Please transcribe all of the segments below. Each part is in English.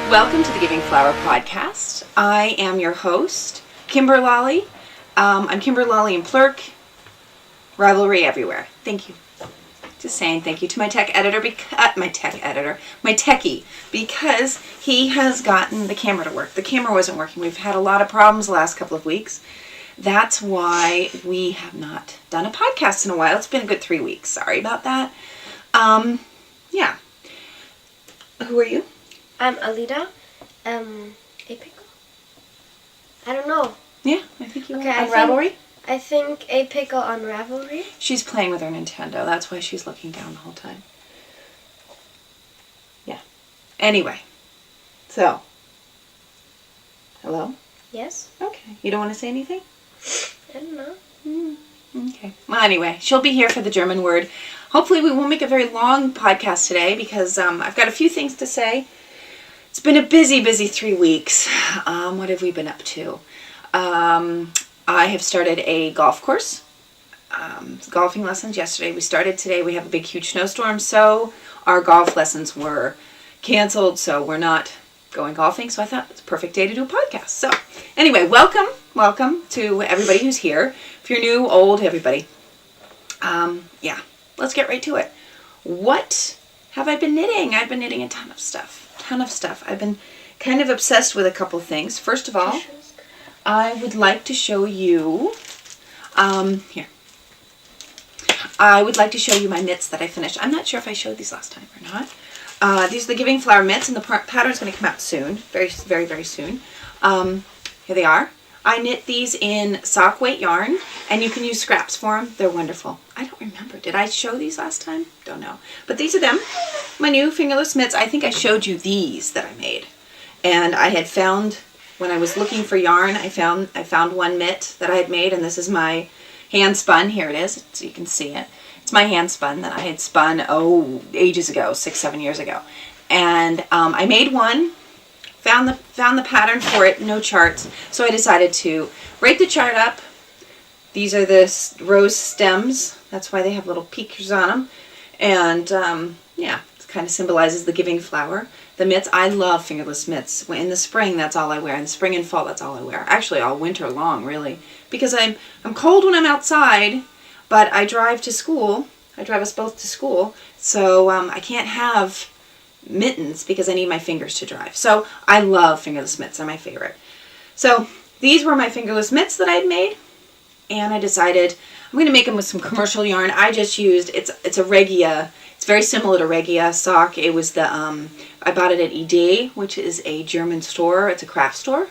Welcome to the Giving Flower podcast. I am your host, Kimber Lolly. I'm Kimber Lolly and Plurk. Rivalry everywhere. Thank you. Just saying thank you to my techie, because he has gotten the camera to work. The camera wasn't working. We've had a lot of problems the last couple of weeks. That's why we have not done a podcast in a while. It's been a good 3 weeks. Sorry about that. Yeah. Who are you? I'm Alida. A pickle? I don't know. Yeah, I think you are. Okay, On Ravelry? I think a pickle on Ravelry. She's playing with her Nintendo. That's why she's looking down the whole time. Yeah. Anyway. So. Hello? Yes? Okay. You don't want to say anything? I don't know. Okay. Well, anyway, she'll be here for the German word. Hopefully we won't make a very long podcast today because I've got a few things to say. It's been a busy 3 weeks. What have we been up to? I have started a golf course. Golfing lessons yesterday. We started today. We have a big, huge snowstorm, so our golf lessons were canceled, so we're not going golfing. So I thought it's a perfect day to do a podcast. So anyway, welcome to everybody who's here. If you're new, old, everybody. Yeah, let's get right to it. What have I been knitting? I've been knitting a ton of stuff. I've been kind of obsessed with a couple things. First of all, I would like to show you, here. I would like to show you my mitts that I finished. I'm not sure if I showed these last time or not. These are the Giving Flower mitts, and the pattern's going to come out soon. Very, very, very soon. Here they are. I knit these in sock weight yarn, and you can use scraps for them. They're wonderful. I don't remember. Did I show these last time? Don't know. But these are them. My new fingerless mitts. I think I showed you these that I made. And I had found, when I was looking for yarn, I found one mitt that I had made, and this is my hand spun. Here it is, so you can see it. It's my hand spun that I had spun, ages ago, 6-7 years ago. And I made one. Found the pattern for it, no charts, so I decided to write the chart up. These are the rose stems, that's why they have little peaks on them, and yeah, it kind of symbolizes the giving flower. The mitts, I love fingerless mitts. In the spring, that's all I wear. In the spring and fall, that's all I wear. Actually, all winter long, really, because I'm cold when I'm outside, but I drive to school. I drive us both to school, so I can't have mittens because I need my fingers to drive. So I love fingerless mitts. They're my favorite. So these were my fingerless mitts that I'd made, and I decided I'm going to make them with some commercial yarn. I just used, it's a Regia. It's very similar to Regia sock. It was the, I bought it at ED, which is a German store. It's a craft store,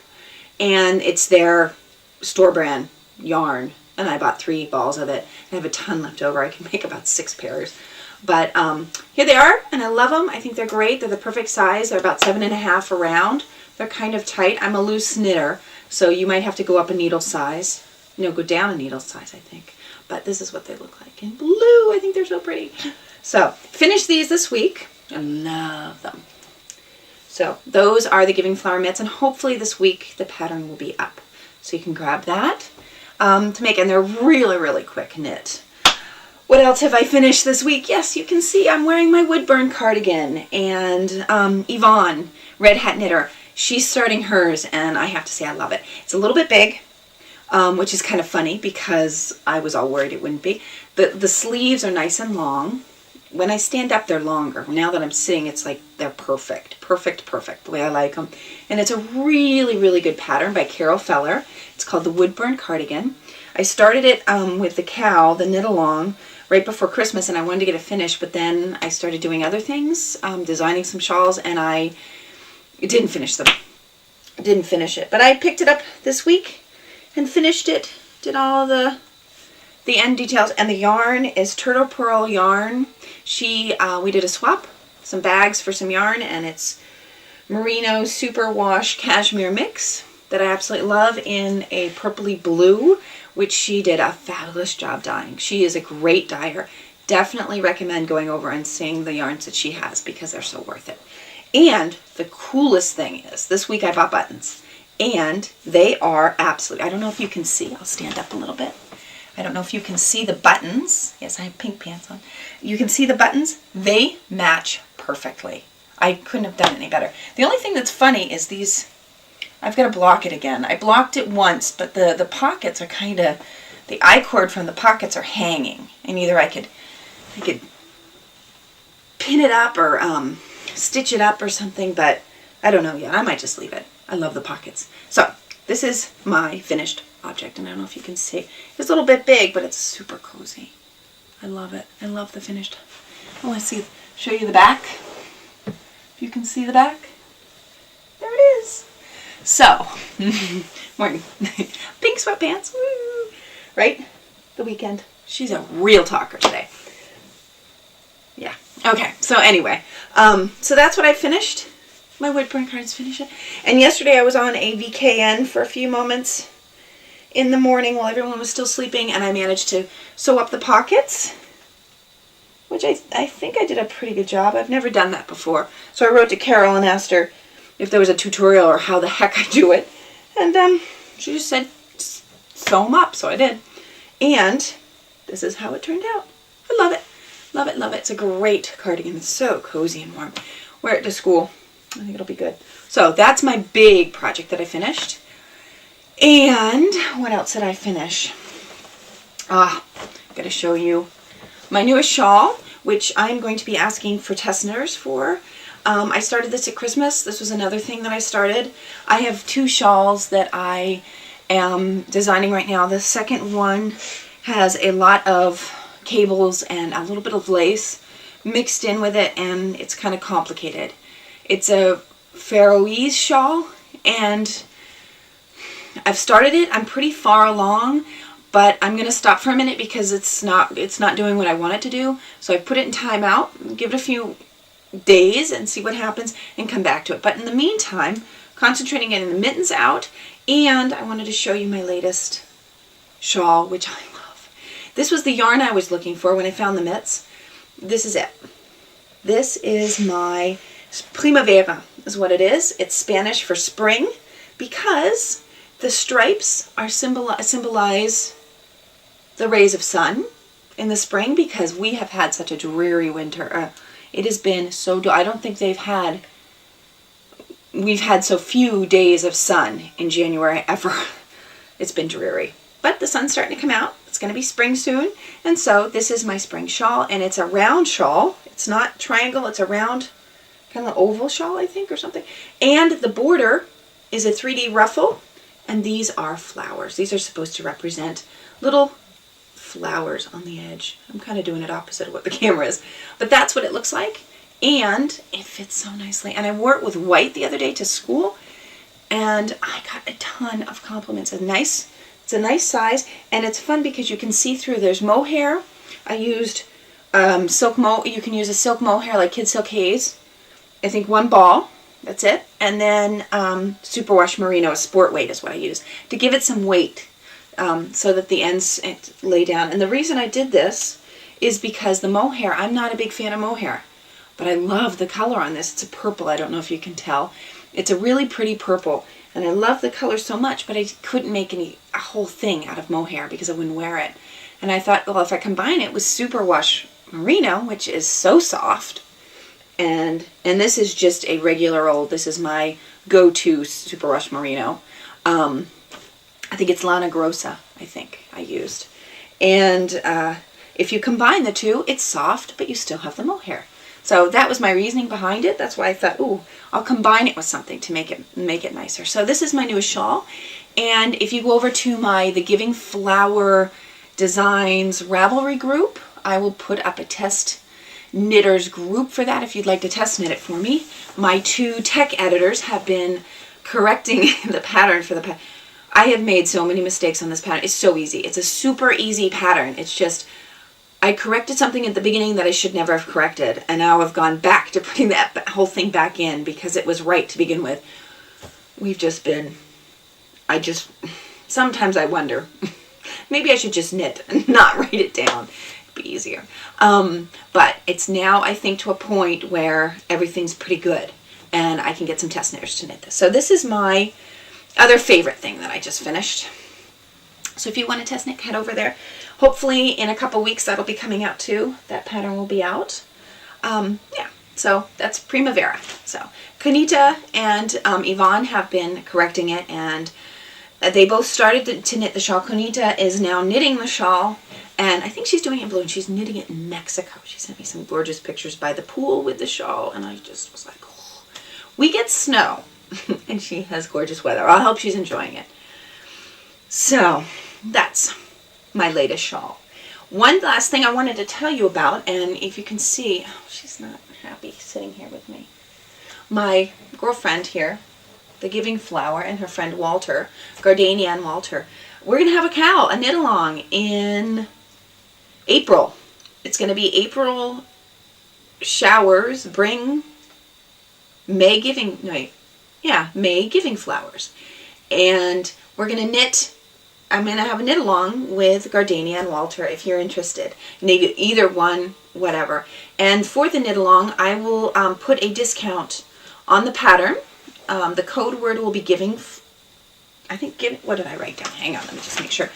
and it's their store brand yarn, and I bought 3 balls of it. I have a ton left over. I can make about 6 pairs. But here they are, and I love them. I think they're great. They're the perfect size. They're about 7.5 around. They're kind of tight. I'm a loose knitter, so you might have to go up a needle size. Go down a needle size, I think. But this is what they look like in blue. I think they're so pretty. So, finished these this week. I love them. So, those are the Giving Flower mitts, and hopefully this week the pattern will be up. So you can grab that to make, and they're really, really quick knit. What else have I finished this week? Yes, you can see I'm wearing my Woodburn cardigan, and Yvonne, Red Hat Knitter, she's starting hers, and I have to say I love it. It's a little bit big, which is kind of funny because I was all worried it wouldn't be. The sleeves are nice and long. When I stand up, they're longer. Now that I'm sitting, it's like they're perfect, the way I like them. And it's a really, really good pattern by Carol Feller. It's called the Woodburn cardigan. I started it with the cow, the knit along, right before Christmas, and I wanted to get it finished, but then I started doing other things, designing some shawls, and I didn't finish them. I didn't finish it, but I picked it up this week and finished it, did all the end details, and the yarn is Turtle Pearl yarn. We did a swap, some bags for some yarn, and it's Merino Superwash Cashmere Mix that I absolutely love in a purpley blue, which she did a fabulous job dyeing. She is a great dyer. Definitely recommend going over and seeing the yarns that she has because they're so worth it. And the coolest thing is, this week I bought buttons, and they are absolutely, I don't know if you can see, I'll stand up a little bit. I don't know if you can see the buttons. Yes, I have pink pants on. You can see the buttons. They match perfectly. I couldn't have done it any better. The only thing that's funny is these, I've got to block it again. I blocked it once, but the pockets are kind of, the I-cord from the pockets are hanging. And either I could pin it up or stitch it up or something, but I don't know yet. I might just leave it. I love the pockets. So this is my finished object, and I don't know if you can see. It's a little bit big, but it's super cozy. I love it. I love the finished. I want to show you the back. If you can see the back. There it is. So, morning. Pink sweatpants. Woo! Right? The weekend. She's a real talker today. Yeah. Okay. So anyway, so that's what I finished. My wood burn cards finished it. And yesterday I was on a VKN for a few moments in the morning while everyone was still sleeping, and I managed to sew up the pockets, which I think I did a pretty good job. I've never done that before. So I wrote to Carol and asked her if there was a tutorial or how the heck I do it. And she just said, sew them up. So I did. And this is how it turned out. I love it. Love it, love it. It's a great cardigan. It's so cozy and warm. Wear it to school. I think it'll be good. So that's my big project that I finished. And what else did I finish? I'm going to show you my newest shawl, which I'm going to be asking for test knitters for. I started this at Christmas. This was another thing that I started. I have 2 shawls that I am designing right now. The second one has a lot of cables and a little bit of lace mixed in with it, and it's kind of complicated. It's a Faroese shawl, and I've started it. I'm pretty far along, but I'm going to stop for a minute because it's not doing what I want it to do. So I put it in timeout, give it a few days and see what happens and come back to it. But in the meantime, concentrating on the mittens out, and I wanted to show you my latest shawl, which I love. This was the yarn I was looking for when I found the mitts. This is it. This is my Primavera is what it is. It's Spanish for spring because the stripes are symbolize the rays of sun in the spring, because we have had such a dreary winter. It has been so I don't think we've had so few days of sun in January ever. It's been dreary. But the sun's starting to come out. It's going to be spring soon. And so this is my spring shawl, and it's a round shawl. It's not triangle, it's a round kind of oval shawl, I think, or something. And the border is a 3D ruffle, and these are flowers. These are supposed to represent little flowers on the edge. I'm kind of doing it opposite of what the camera is. But that's what it looks like, and it fits so nicely. And I wore it with white the other day to school, and I got a ton of compliments. It's a nice size, and it's fun because you can see through. There's mohair. I used silk mo. You can use a silk mohair like Kid Silk Haze. I think 1 ball. That's it. And then superwash merino, a sport weight is what I use to give it some weight, so that the ends lay down. And the reason I did this is because the mohair, I'm not a big fan of mohair, but I love the color on this. It's a purple. I don't know if you can tell. It's a really pretty purple, and I love the color so much, but I couldn't make a whole thing out of mohair because I wouldn't wear it. And I thought, well, if I combine it with superwash merino, which is so soft, and this is just a regular old, this is my go-to superwash merino. I think it's Lana Grossa, I think I used. And if you combine the two, it's soft, but you still have the mohair. So that was my reasoning behind it. That's why I thought, ooh, I'll combine it with something to make it nicer. So this is my newest shawl. And if you go over to the Giving Flower Designs Ravelry group, I will put up a test knitters group for that if you'd like to test knit it for me. My 2 tech editors have been correcting the pattern for the pattern. I have made so many mistakes on this pattern. It's so easy. It's a super easy pattern. It's just, I corrected something at the beginning that I should never have corrected, and now I've gone back to putting that whole thing back in because it was right to begin with. Sometimes I wonder, maybe I should just knit and not write it down. It'd be easier. But it's now, I think, to a point where everything's pretty good, and I can get some test knitters to knit this. So this is my other favorite thing that I just finished. So if you want to test knit, head over there. Hopefully in a couple weeks that'll be coming out too. That pattern will be out. Yeah. So that's Primavera. So Kanita and Yvonne have been correcting it, and they both started to knit the shawl. Kanita is now knitting the shawl, and I think she's doing it in blue, and she's knitting it in Mexico. She sent me some gorgeous pictures by the pool with the shawl, and I just was like, oh. We get snow, and she has gorgeous weather. I hope she's enjoying it. So that's my latest shawl. One last thing I wanted to tell you about, and if you can see, oh, she's not happy sitting here with me. My girlfriend here, the Giving Flower, and her friend Walter, Gardania and Walter, we're going to have a knit-along in April. It's going to be April showers bring May Giving Flowers. And we're going to knit. I'm going to have a knit-along with Gardania and Walter if you're interested. Maybe either one, whatever. And for the knit-along, I will put a discount on the pattern. The code word will be Giving. What did I write down? Hang on, let me just make sure.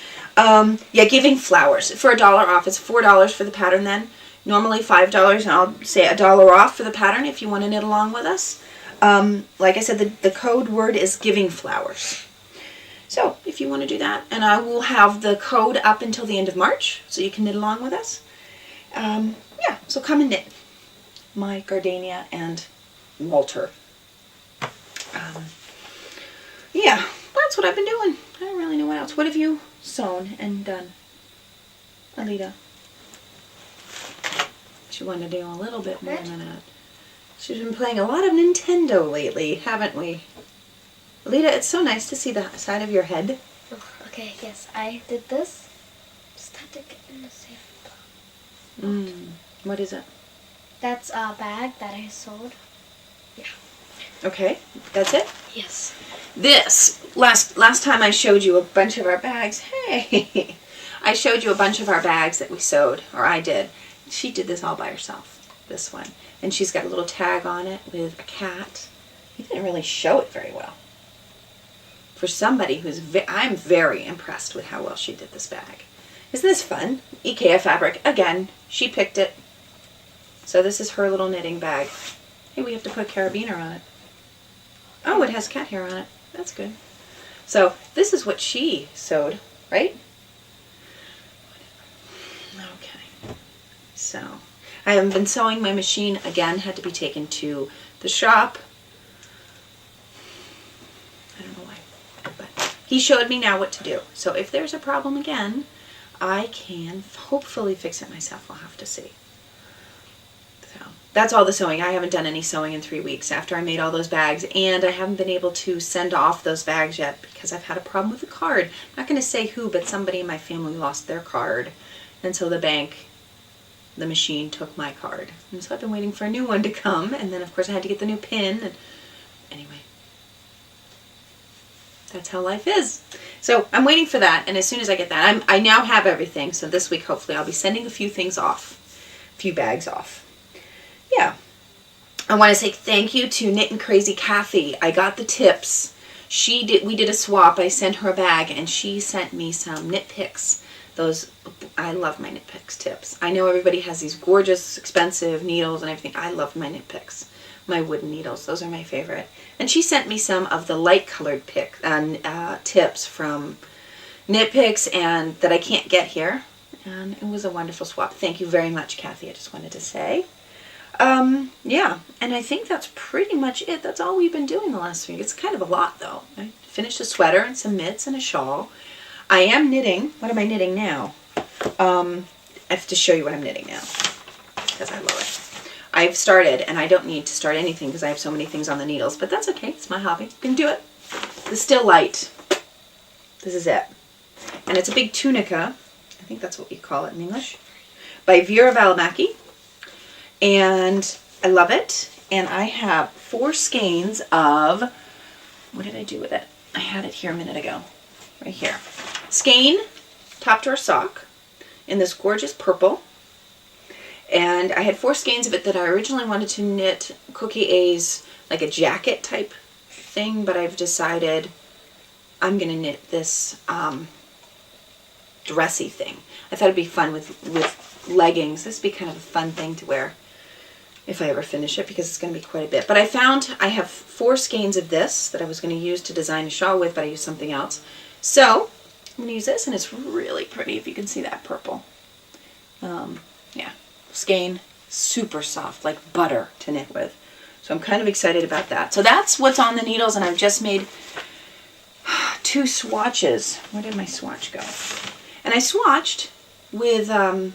Giving Flowers for $1 off. It's $4 for the pattern then. Normally $5, and I'll say $1 off for the pattern if you want to knit along with us. Like I said, the code word is Giving Flowers. So if you want to do that, and I will have the code up until the end of March, so you can knit along with us. So come and knit. My Gardania and Walter. That's what I've been doing. I don't really know what else. What have you sewn and done, Alita? She wanted to do a little bit more than that. She's been playing a lot of Nintendo lately, haven't we? Alita, it's so nice to see the side of your head. Oh, okay, yes, I did this. Just have to get in the safe spot. What is it? That's a bag that I sewed. Yeah. Okay, that's it? Yes. This, last time I showed you a bunch of our bags. Hey! I showed you a bunch of our bags that we sewed, or I did. She did this all by herself, this one. And she's got a little tag on it with a cat. You didn't really show it very well. For somebody I'm very impressed with how well she did this bag. Isn't this fun? IKEA fabric. Again, she picked it. So this is her little knitting bag. Hey, we have to put a carabiner on it. Oh, it has cat hair on it. That's good. So this is what she sewed, right? Okay. So I haven't been sewing. My machine, again, had to be taken to the shop. I don't know why. But he showed me now what to do. So if there's a problem again, I can hopefully fix it myself. I'll have to see. So that's all the sewing. I haven't done any sewing in 3 weeks after I made all those bags, and I haven't been able to send off those bags yet because I've had a problem with the card. I'm not going to say who, but somebody in my family lost their card, and so the machine took my card. And so I've been waiting for a new one to come, and then of course I had to get the new pin. And anyway, that's how life is. So I'm waiting for that, and as soon as I get that, I now have everything. So this week, hopefully, I'll be sending a few things off, a few bags off. Yeah. I want to say thank you to Knit and Crazy Kathy. I got the tips. We did a swap. I sent her a bag, and she sent me some knit picks. I love my knit picks tips. I know everybody has these gorgeous, expensive needles and everything. I love my knit picks. My wooden needles. Those are my favorite. And she sent me some of the light colored tips from Knit Picks and that I can't get here. And it was a wonderful swap. Thank you very much, Kathy. I just wanted to say. Yeah, and I think that's pretty much it. That's all we've been doing the last week. It's kind of a lot, though. I finished a sweater and some mitts and a shawl. I am knitting. What am I knitting now? I have to show you what I'm knitting now because I love it. I've started, and I don't need to start anything because I have so many things on the needles, but that's okay. It's my hobby. I can do it. The Still Light. This is it. And it's a big tunica. I think that's what we call it in English. By Vera Valimaki. And I love it. And I have 4 skeins of, what did I do with it? I had it here a minute ago. Right here. Skein, top drawer sock, in this gorgeous purple. And I had 4 skeins of it that I originally wanted to knit Cookie A's, like a jacket type thing, but I've decided I'm going to knit this dressy thing. I thought it'd be fun with leggings. This would be kind of a fun thing to wear. if I ever finish it, because it's going to be quite a bit. But I found I have 4 skeins of this that I was going to use to design a shawl with, but I used something else. So I'm going to use this, and it's really pretty, if you can see that purple. Yeah, skein, super soft, like butter to knit with. So I'm kind of excited about that. So that's what's on the needles, and I've just made 2 swatches. Where did my swatch go? And I swatched with, I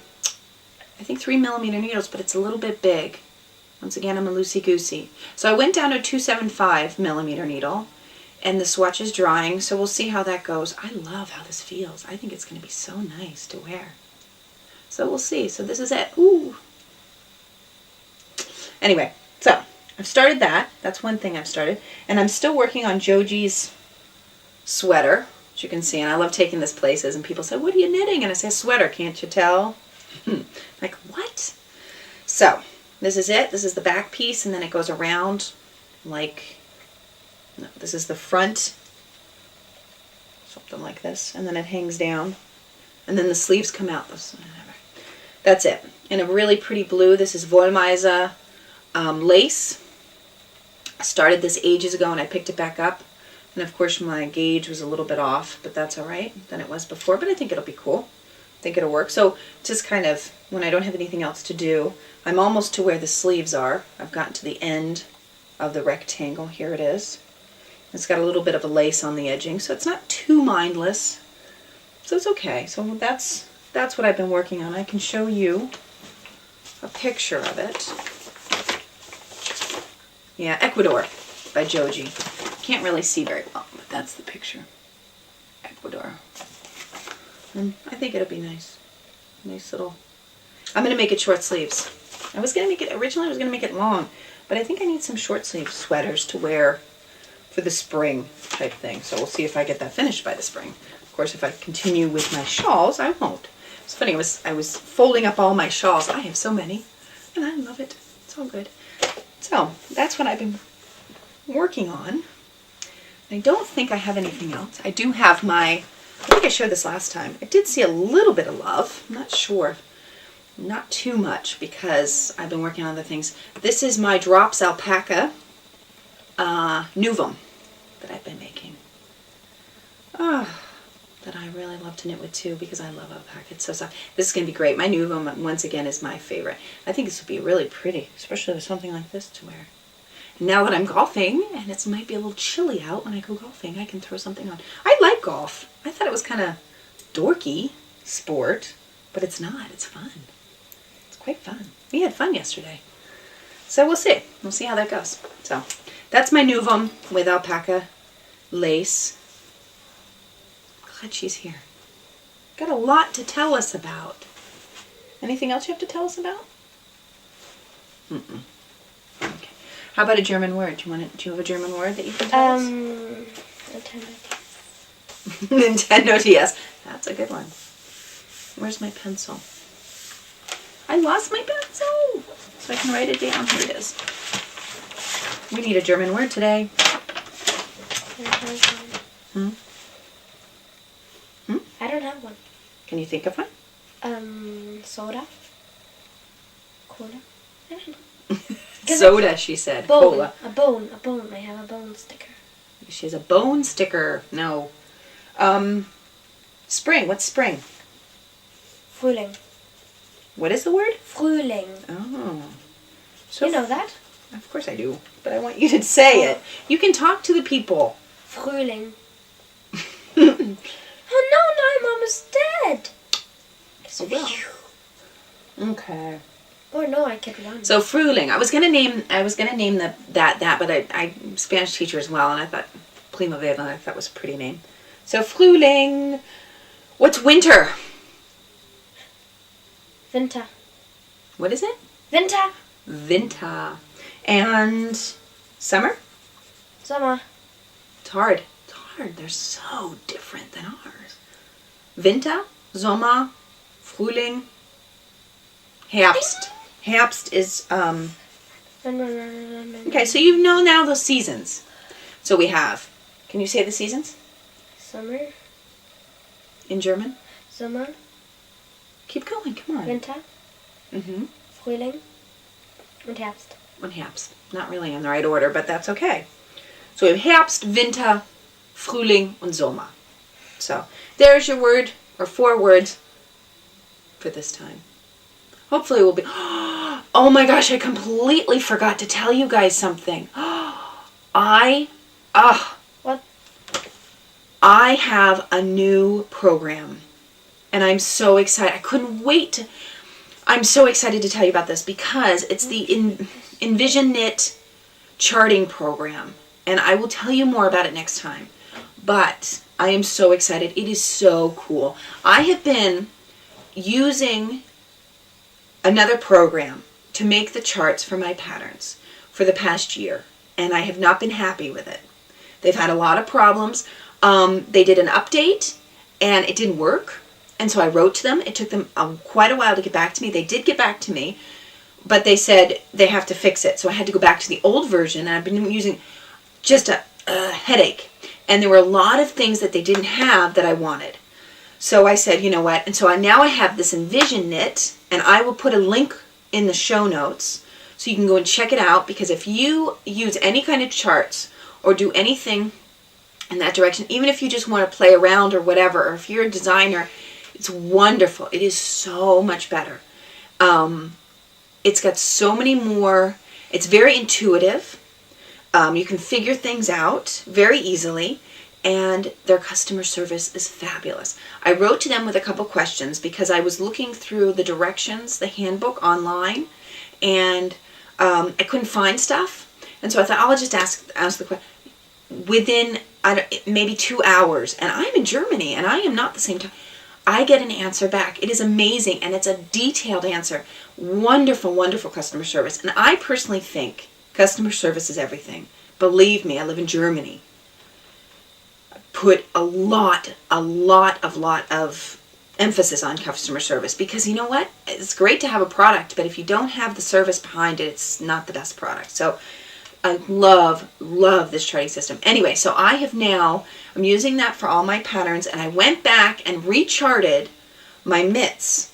think 3mm needles, but it's a little bit big. Once again, I'm a loosey-goosey. So I went down to a 275mm needle, and the swatch is drying, so we'll see how that goes. I love how this feels. I think it's going to be so nice to wear. So we'll see. So this is it. Ooh. Anyway, so I've started that. That's one thing I've started. And I'm still working on Joji's sweater, as you can see. And I love taking this places, and people say, what are you knitting? And I say, a sweater, can't you tell? Like, what? So this is it. This is the back piece, and then it goes around like, no, this is the front, something like this, and then it hangs down, and then the sleeves come out. That's it. In a really pretty blue. This is Wollmeise lace. I started this ages ago, and I picked it back up, and of course my gauge was a little bit off, but that's all right than it was before. But I think it'll be cool. I think it'll work. So just kind of when I don't have anything else to do, I'm almost to where the sleeves are. I've gotten to the end of the rectangle. Here it is. It's got a little bit of a lace on the edging, so it's not too mindless. So it's okay. So that's what I've been working on. I can show you a picture of it. Yeah, Ecuador by Joji. Can't really see very well, but that's the picture. Ecuador. And I think it'll be nice. Nice little... I'm going to make it short sleeves. Originally I was going to make it long, but I think I need some short sleeve sweaters to wear for the spring type thing. So we'll see if I get that finished by the spring. Of course, if I continue with my shawls, I won't. It's funny, I was folding up all my shawls. I have so many, and I love it. It's all good. So that's what I've been working on. I don't think I have anything else. I do have I think I showed this last time. I did see a little bit of love. I'm not sure. Not too much, because I've been working on other things. This is my Drops Alpaca Novum that I've been making. That I really love to knit with too, because I love alpaca. It's so soft. This is going to be great. My Novum, once again, is my favorite. I think this would be really pretty, especially with something like this to wear. Now that I'm golfing, and it might be a little chilly out when I go golfing, I can throw something on. I like golf. I thought it was kind of dorky sport, but it's not. It's fun. It's quite fun. We had fun yesterday. So we'll see. We'll see how that goes. So that's my Novum with alpaca lace. Glad she's here. Got a lot to tell us about. Anything else you have to tell us about? Okay. How about a German word? Do you have a German word that you can tell us? Nintendo DS. Nintendo DS. That's a good one. Where's my pencil? I lost my pencil! So I can write it down. Here it is. We need a German word today. I don't have one. Can you think of one? Soda. Cola. I don't know. Soda, she said. Bone. Cola. A bone. I have a bone sticker. She has a bone sticker. No. Spring. What's spring? Frühling. What is the word? Frühling. Oh. So You know that? Of course I do. But I want you to say it. You can talk to the people. Frühling. Oh no, my mom is dead. Oh, well. Okay. Oh no, I can run. So Frühling. I was gonna name that, but I'm Spanish teacher as well, and I thought Primavera. I thought was a pretty name. So Frühling. What's winter? Winter. What is it? Winter. Winter. And summer? Sommer. It's hard. It's hard. They're so different than ours. Winter, Sommer, Frühling, Herbst. Herbst is okay, so you know now the seasons. So we have, can you say the seasons? Summer. In German? Sommer. Keep going, come on. Winter. Mm-hmm. Frühling. Und Herbst. And Herbst. Not really in the right order, but that's okay. So we have Herbst, Winter, Frühling, und Sommer. So there's your word, or 4 words for this time. Hopefully we'll be... Oh my gosh, I completely forgot to tell you guys something. What? I have a new program. And I'm so excited. I couldn't wait. I'm so excited to tell you about this because it's the Envision Knit charting program. And I will tell you more about it next time. But I am so excited. It is so cool. I have been using another program to make the charts for my patterns for the past year. And I have not been happy with it. They've had a lot of problems. They did an update and it didn't work. And so I wrote to them. It took them quite a while to get back to me. They did get back to me, but they said they have to fix it. So I had to go back to the old version, and I've been using just a headache. And there were a lot of things that they didn't have that I wanted. So I said, you know what? And so now I have this Envision Knit, and I will put a link in the show notes so you can go and check it out, because if you use any kind of charts or do anything in that direction, even if you just want to play around or whatever, or if you're a designer, it's wonderful. It is so much better. It's got so many more. It's very intuitive. You can figure things out very easily, and their customer service is fabulous. I wrote to them with a couple questions because I was looking through the directions, the handbook online, and I couldn't find stuff. And so I thought, I'll just ask the question. Within maybe 2 hours, and I'm in Germany, and I am not the same time, I get an answer back. It is amazing, and it's a detailed answer. Wonderful, wonderful customer service. And I personally think customer service is everything. Believe me, I live in Germany. I put a lot of emphasis on customer service, because you know what? It's great to have a product, but if you don't have the service behind it, it's not the best product. So I love this charting system. Anyway, so I'm using that for all my patterns, and I went back and recharted my mitts,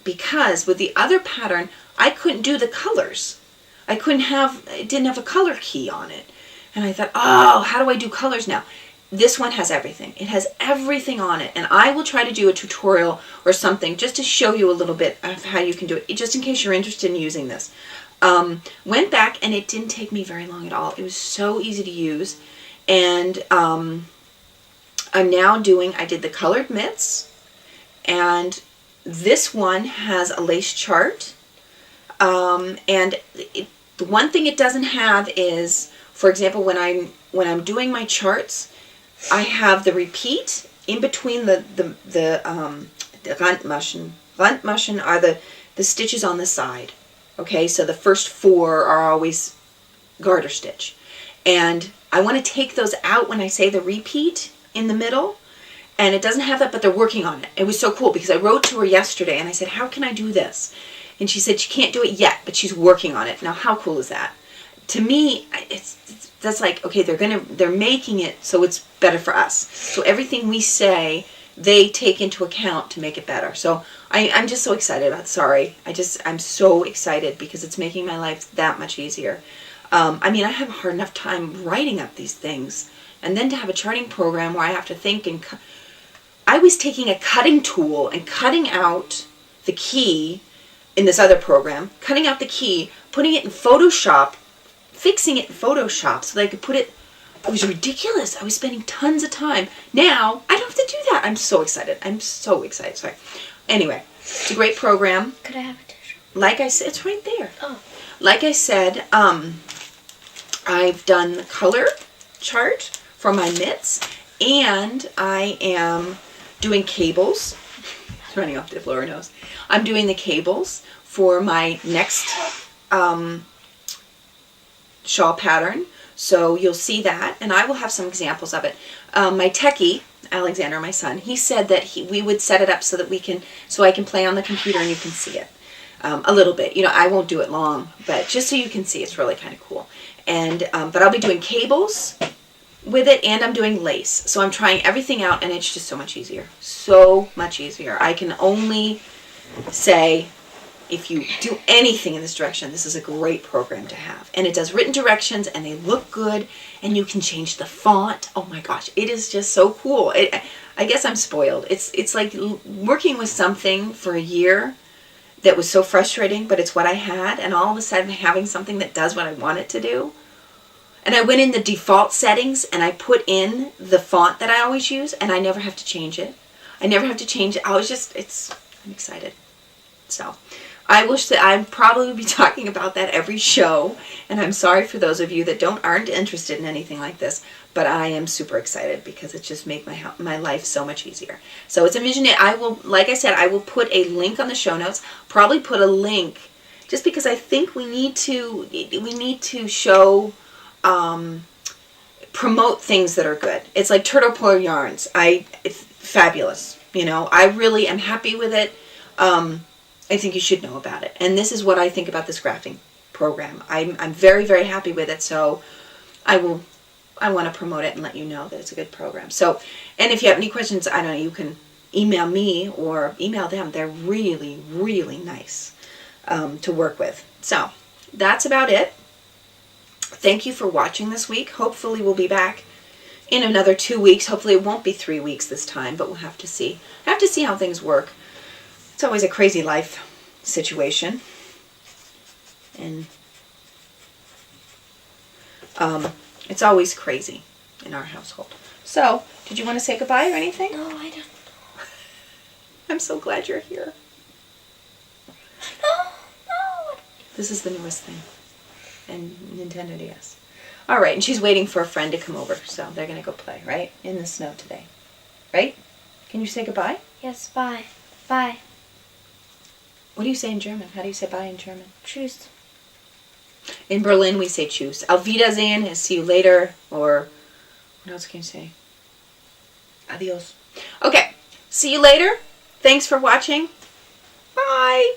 because with the other pattern, I couldn't do the colors. It didn't have a color key on it. And I thought, oh, how do I do colors now? This one has everything. It has everything on it, and I will try to do a tutorial or something just to show you a little bit of how you can do it, just in case you're interested in using this. Went back, and it didn't take me very long at all. It was so easy to use. And I'm now I did the colored mitts, and this one has a lace chart. And the one thing it doesn't have is, for example, when I'm doing my charts, I have the repeat in between the Randmaschen. Randmaschen are the stitches on the side. Okay, so the first 4 are always garter stitch. And I want to take those out when I say the repeat in the middle. And it doesn't have that, but they're working on it. It was so cool because I wrote to her yesterday and I said, how can I do this? And she said she can't do it yet, but she's working on it. Now, how cool is that? To me, that's like, okay, they're making it so it's better for us. So everything we say, they take into account to make it better. So I'm just so excited about it. Sorry. I'm so excited because it's making my life that much easier. I have a hard enough time writing up these things. And then to have a charting program where I have to think I was taking a cutting tool and cutting out the key in this other program, cutting out the key, putting it in Photoshop, fixing it in Photoshop so that I could put it. It was ridiculous. I was spending tons of time. Now, I don't have to do that. I'm so excited. Sorry. Anyway, it's a great program. Could I have a tissue? Like I said, it's right there. Oh. Like I said, I've done the color chart for my mitts, and I am doing cables. It's running off the floor nose. I'm doing the cables for my next shawl pattern. So you'll see that, and I will have some examples of it. My techie, Alexander, my son, he said that we would set it up so that so I can play on the computer and you can see it a little bit. I won't do it long, but just so you can see, it's really kind of cool. And but I'll be doing cables with it, and I'm doing lace. So I'm trying everything out, and it's just so much easier. So much easier. I can only say if you do anything in this direction, this is a great program to have. And it does written directions, and they look good, and you can change the font. Oh my gosh, it is just so cool. I guess I'm spoiled. It's like working with something for a year that was so frustrating, but it's what I had, and all of a sudden having something that does what I want it to do. And I went in the default settings, and I put in the font that I always use, and I never have to change it. I'm excited. So I wish that I'd probably be talking about that every show, and I'm sorry for those of you that aren't interested in anything like this, but I am super excited because it just made my life so much easier. So it's Envision It. Like I said, I will put a link on the show notes. Probably put a link just because I think we need to show, promote things that are good. It's like Turtle Puller Yarns. It's fabulous. I really am happy with it. I think you should know about it. And this is what I think about this crafting program. I'm very, very happy with it. So I want to promote it and let you know that it's a good program. So, and if you have any questions, I don't know, you can email me or email them. They're really, really nice to work with. So that's about it. Thank you for watching this week. Hopefully we'll be back in another 2 weeks. Hopefully it won't be 3 weeks this time, but we'll have to see. I have to see how things work. It's always a crazy life situation. And it's always crazy in our household. So, did you want to say goodbye or anything? No, I don't. I'm so glad you're here. No. This is the newest thing. And Nintendo DS. All right, and she's waiting for a friend to come over, so they're going to go play, right? In the snow today. Right? Can you say goodbye? Yes, bye. Bye. What do you say in German? How do you say bye in German? Tschüss. In Berlin, we say tschüss. Auf Wiedersehen is see you later, or what else can you say? Adios. Okay, see you later. Thanks for watching. Bye.